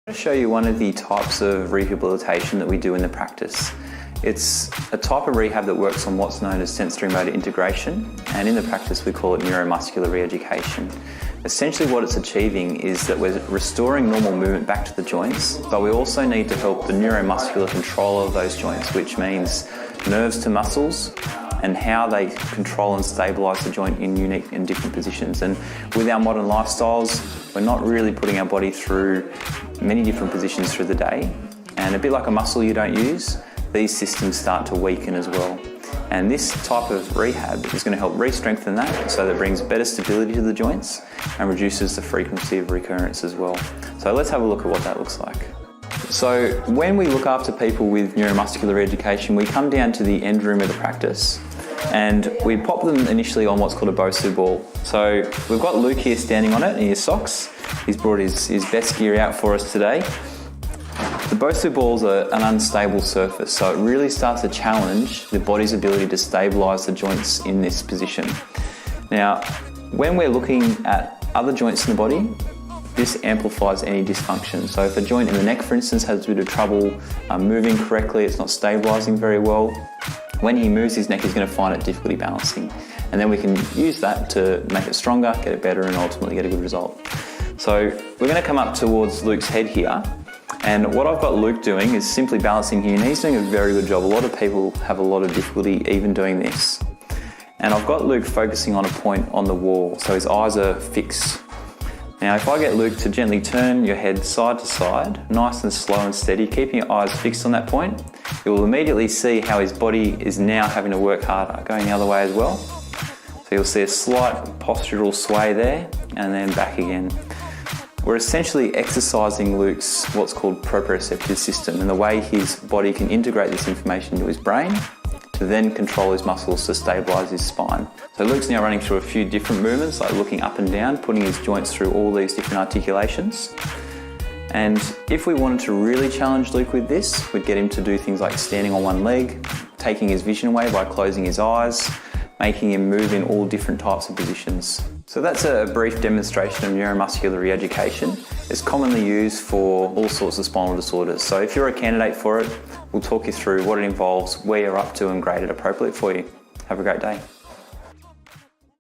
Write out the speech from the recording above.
I'm going to show you one of the types of rehabilitation that we do in the practice. It's a type of rehab that works on what's known as sensory motor integration, and in the practice we call it NeuroMuscular Re-education. Essentially what it's achieving is that we're restoring normal movement back to the joints, but we also need to help the neuromuscular control of those joints, which means nerves to muscles and how they control and stabilise the joint in unique and different positions. And with our modern lifestyles, we're not really putting our body through many different positions through the day, and a bit like a muscle you don't use, these systems start to weaken as well. And this type of rehab is going to help re-strengthen that, so that it brings better stability to the joints and reduces the frequency of recurrence as well. So let's have a look at what that looks like. So when we look after people with neuromuscular re-education, we come down to the end room of the practice and we pop them initially on what's called a Bosu Ball. So we've got Luke here standing on it in his socks. He's brought his best gear out for us today. The Bosu Ball's an unstable surface, so it really starts to challenge the body's ability to stabilise the joints in this position. Now, when we're looking at other joints in the body, this amplifies any dysfunction. So if a joint in the neck, for instance, has a bit of trouble moving correctly, it's not stabilising very well, when he moves his neck, he's going to find it difficulty balancing. And then we can use that to make it stronger, get it better, and ultimately get a good result. So we're going to come up towards Luke's head here. And what I've got Luke doing is simply balancing here, and he's doing a very good job. A lot of people have a lot of difficulty even doing this. And I've got Luke focusing on a point on the wall, so his eyes are fixed. Now if I get Luke to gently turn your head side to side, nice and slow and steady, keeping your eyes fixed on that point, you will immediately see how his body is now having to work harder, going the other way as well. So you'll see a slight postural sway there, and then back again. We're essentially exercising Luke's what's called Proprioception System, and the way his body can integrate this information into his brain to then control his muscles to stabilise his spine. So Luke's now running through a few different movements, like looking up and down, putting his joints through all these different articulations. And if we wanted to really challenge Luke with this, we'd get him to do things like standing on one leg, taking his vision away by closing his eyes, making him move in all different types of positions. So that's a brief demonstration of neuromuscular re-education. It's commonly used for all sorts of spinal disorders. So if you're a candidate for it, we'll talk you through what it involves, where you're up to, and grade it appropriately for you. Have a great day.